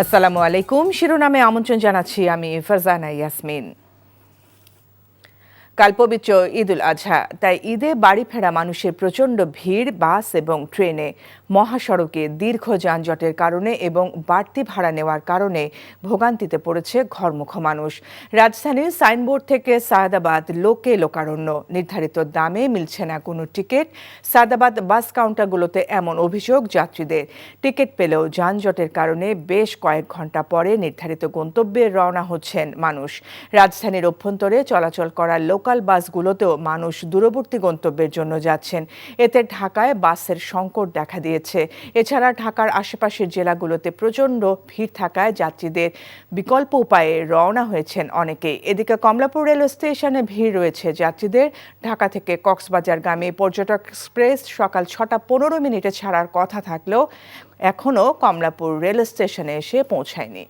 আসসালামু আলাইকুম। শিরোনামে আমন্ত্রণ জানাচ্ছি আমি ফারজানা ইয়াসমিন। কাল পবিত্র ঈদুল আজহা, তাই ঈদে বাড়ি ফেরা মানুষের প্রচণ্ড ভিড় বাস এবং ট্রেনে, মহাসড়কে দীর্ঘ যানজটের কারণে এবং বাড়তি ভাড়া নেওয়ার কারণে ভোগান্তিতে পড়েছে ঘরমুখ মানুষ। রাজধানীর সাইনবোর্ড থেকে সায়দাবাদ লোকে লোকারণ্য, নির্ধারিত দামে মিলছে না কোনো টিকিট। সায়দাবাদ বাস কাউন্টারগুলোতে এমন অভিযোগ যাত্রীদের। টিকিট পেলেও যানজটের কারণে বেশ কয়েক ঘন্টা পরে নির্ধারিত গন্তব্যে রওনা হচ্ছেন মানুষ। রাজধানীর অভ্যন্তরে চলাচল করা লোকাল বাসগুলোতেও মানুষ দূরবর্তী গন্তব্যের জন্য যাচ্ছেন। এতে ঢাকায় বাসের সংকট দেখা দিয়েছে। এছাড়া ঢাকার আশেপাশের জেলাগুলোতে প্রচণ্ড ভিড় থাকায় যাত্রীদের বিকল্প উপায়ে রওনা হয়েছেন অনেকেই। এদিকে কমলাপুর রেল স্টেশনে ভিড় রয়েছে যাত্রীদের। ঢাকা থেকে কক্সবাজারগামী পর্যটক এক্সপ্রেস সকাল 6:15 ছাড়ার কথা থাকলেও এখনও কমলাপুর রেল স্টেশনে এসে পৌঁছায়নি।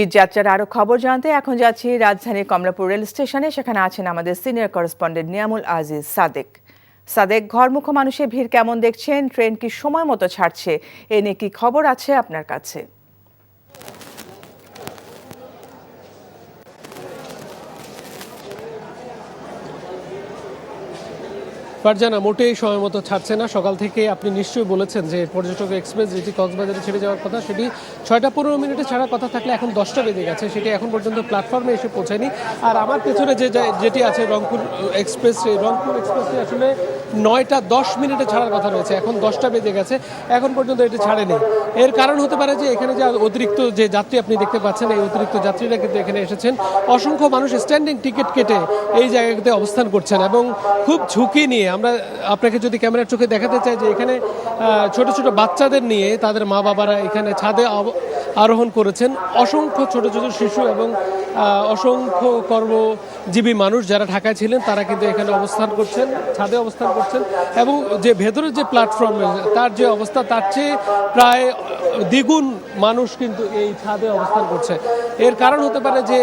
ঈদ যাত্রার আরো খবর জানতে এখন যাচ্ছি রাজধানীর কমলাপুর রেল স্টেশনে। সেখানে আছেন আমাদের সিনিয়র করেসপন্ডেন্ট নিয়ামুল আজিজ সাদেক। ঘরমুখ মানুষের ভিড় কেমন দেখছেন? ট্রেন কি সময় মতো ছাড়ছে? এ নিয়ে কি খবর আছে আপনার কাছে? ফারজানা, মোটেই সময় মতো ছাড়ছে না। সকাল থেকে আপনি নিশ্চয়ই বলেছেন যে পর্যটক এক্সপ্রেস যেটি কক্সবাজারে ছেড়ে যাওয়ার কথা, সেটি 6:15 ছাড়ার কথা থাকলে এখন 10টা বেজে গেছে। সেটি এখন পর্যন্ত প্ল্যাটফর্মে এসে পৌঁছায়নি। আর আমার পেছনে যেটি আছে রংপুর এক্সপ্রেস, সেই রংপুর এক্সপ্রেসটি আসলে 9:10 ছাড়ার কথা রয়েছে। এখন 10টা বেজে গেছে, এখন পর্যন্ত এটি ছাড়েনি। এর কারণ হতে পারে যে এখানে যে অতিরিক্ত যে যাত্রী আপনি দেখতে পাচ্ছেন, এই অতিরিক্ত যাত্রীরা কিন্তু এখানে এসেছেন। অসংখ্য মানুষ স্ট্যান্ডিং টিকিট কেটে এই জায়গাতে অবস্থান করছেন এবং খুব ঝুঁকি নিয়ে। আমরা আপনাকে যদি ক্যামেরার চোখে দেখাতে চাই যে এখানে ছোট ছোট বাচ্চাদের নিয়ে তাদের মা বাবারা এখানে ছাদে আরোহণ করেছেন। অসংখ্য ছোট ছোট শিশু এবং অসংখ্য কর্মজীবী মানুষ যারা ঢাকায় ছিলেন তারা কিন্তু এখানে অবস্থান করছেন, ছাদে অবস্থান করছেন। এবং যে ভেতরের যে প্ল্যাটফর্ম, তার যে অবস্থা, তার চেয়ে প্রায় দ্বিগুণ মানুষ কিন্তু এই ছাদে অবস্থান করছে। এর কারণ হতে পারে যে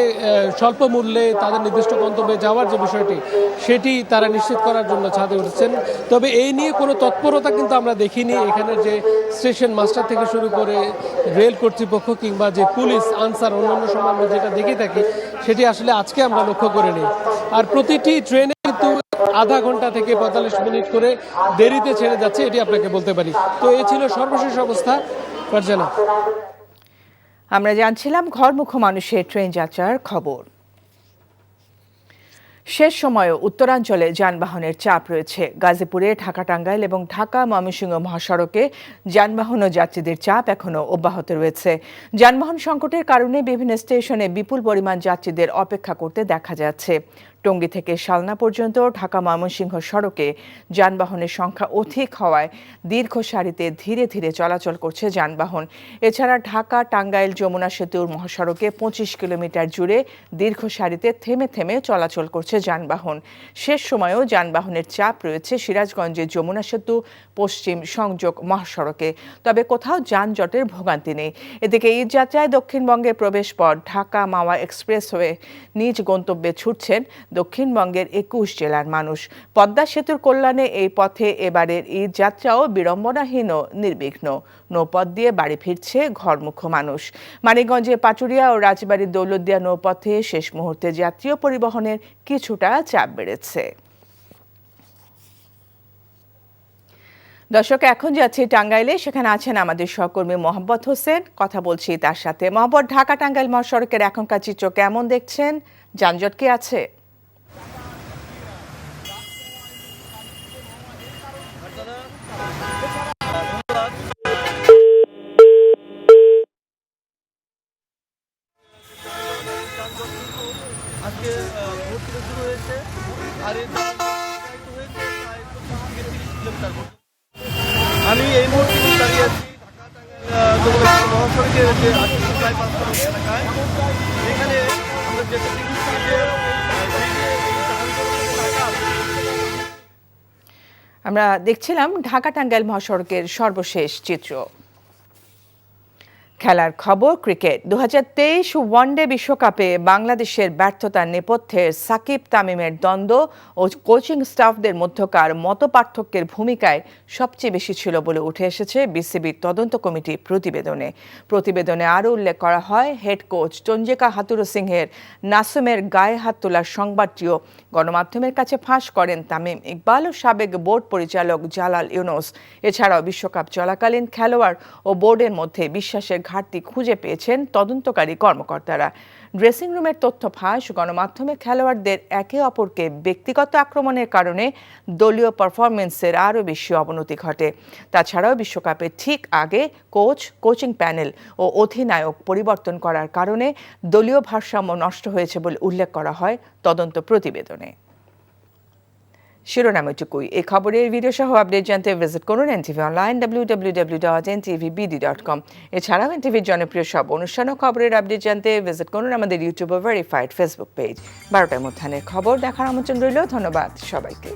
স্বল্প মূল্যে তাদের নির্দিষ্ট গন্তব্যে যাওয়ার যে বিষয়টি, সেটি তারা নিশ্চিত করার জন্য ছাদে উঠেছেন। তবে এই নিয়ে কোনো তৎপরতা কিন্তু আমরা দেখিনি। এখানের যে স্টেশন মাস্টার থেকে শুরু করে রেল কর্তৃপক্ষ কিংবা যে পুলিশ আনসার, অন্যান্য সময় আমরা যেটা দেখে থাকি, সেটি আসলে আজকে আমরা লক্ষ্য করিনি। আর প্রতিটি ট্রেনে কিন্তু আধা ঘন্টা থেকে 45 মিনিট করে দেরিতে ছেড়ে যাচ্ছে, এটি আপনাকে বলতে পারি। তো এই ছিল সর্বশেষ অবস্থা। ফারজানা, আমরা জানছিলাম ঘরমুখ মানুষের ট্রেন যাত্রার খবর। শেষ সময়ে উত্তরাঞ্চলে যানবাহনের চাপ রয়েছে। গাজীপুরে ঢাকা টাঙ্গাইল এবং ঢাকা ময়মনসিংহ মহাসড়কে যানবাহন ও যাত্রীদের চাপ এখনও অব্যাহত রয়েছে। যানবাহন সংকটের কারণে বিভিন্ন স্টেশনে বিপুল পরিমাণ যাত্রীদের অপেক্ষা করতে দেখা যাচ্ছে। টঙ্গী থেকে শালনা পর্যন্ত ঢাকা ময়মনসিংহ সড়কে যানবাহনের সংখ্যা অধিক হওয়ায় দীর্ঘ সারিতে ধীরে ধীরে চলাচল করছে যানবাহন। এছাড়া ঢাকা টাঙ্গাইল যমুনা সেতুর মহাসড়কে 25 কিলোমিটার জুড়ে দীর্ঘ সারিতে থেমে থেমে চলাচল করছে যানবাহন। শেষ সময়েও যানবাহনের চাপ রয়েছে সিরাজগঞ্জের যমুনা সেতু পশ্চিম সংযোগ মহাসড়কে, তবে কোথাও যানজটের ভোগান্তি নেই। এদিকে ঈদ যাত্রায় দক্ষিণবঙ্গের প্রবেশপথ ঢাকা মাওয়া এক্সপ্রেস হয়ে নিজ গন্তব্যে ছুটছেন দক্ষিণবঙ্গের 21 জেলার মানুষ। পদ্মা সেতুর কল্যাণে এই পথে এবারের ঈদ যাত্রাও বিড়ম্বনাহীন ও নির্বিঘ্ন। নৌপথ দিয়ে বাড়ি ফিরছে ঘরমুখ মানুষ। মানিকগঞ্জে পাটুরিয়া ও রাজবাড়ীর দৌলতদিয়া নৌপথে শেষ মুহূর্তে যাত্রী পরিবহনের কিছুটা চাপ বেড়েছে। দর্শক, এখন যাচ্ছি টাঙ্গাইলে। সেখানে আছেন আমাদের সহকর্মী মোহাম্মদ হোসেন। কথা বলছি তার সাথে। মোহাম্মদ, ঢাকা টাঙ্গাইল মহাসড়কের এখনকার চিত্র কেমন দেখছেন? যানজট কি আছে? আজকে ভোর থেকে শুরু হয়েছে আর আমি এই মুহূর্তে দাঁড়িয়ে আছি ঢাকা টাঙ্গাইল মহাসড়কের যে বাইপাস এলাকায়। এখানে আমরা যেটা দেখছি যে আমরা দেখছিলাম ঢাকা টাঙ্গাইল মহাসড়কের সর্বশেষ চিত্র। খেলার খবর ক্রিকেট 2023 ওয়ানডে বিশ্বকাপে বাংলাদেশের ব্যর্থতার নেপথ্যে সাকিব তামিমের দ্বন্দ্ব ও কোচিং স্টাফদের মধ্যকার মতপার্থক্যের ভূমিকায় সবচেয়ে বেশি ছিল বলে উঠে এসেছে বিসিবির তদন্ত কমিটির প্রতিবেদনে আরও উল্লেখ করা হয় হেড কোচ চঞ্জিকা হাথুরু সিংহের নাসুমের গায়ে হাত তোলার সংবাদটিও গণমাধ্যমের কাছে ফাঁস করেন তামিম ইকবাল ও সাবেক বোর্ড পরিচালক জালাল ইউনুস। এছাড়াও বিশ্বকাপ চলাকালীন খেলোয়াড় ও বোর্ডের মধ্যে বিশ্বাসের ঘাটতি খুঁজে পেয়েছেন তদন্তকারী কর্মকর্তারা। ড্রেসিং রুমের তথ্য ফাঁস, গণমাধ্যমে খেলোয়াড়দের একে অপরকে ব্যক্তিগত আক্রমণের কারণে দলীয় পারফরমেন্সের আরও বেশি অবনতি ঘটে। তাছাড়াও বিশ্বকাপের ঠিক আগে কোচিং প্যানেল ও অধিনায়ক পরিবর্তন করার কারণে দলীয় ভারসাম্য নষ্ট হয়েছে বলে উল্লেখ করা হয় তদন্ত প্রতিবেদনে। শিরোনাম এটুকুই। এই খবরের ভিডিও সহ আপডেট জানতে ভিজিট করুন এনটিভি অনলাইন www.ntvbd.com। এছাড়াও এনটিভির জনপ্রিয় সব অনুষ্ঠান ও খবরের আপডেট জানতে ভিজিট করুন আমাদের ইউটিউব ও ভেরিফাইড ফেসবুক পেজ। 12টার মধ্যাহ্নের খবর দেখার আমন্ত্রণ রইল। ধন্যবাদ সবাইকে।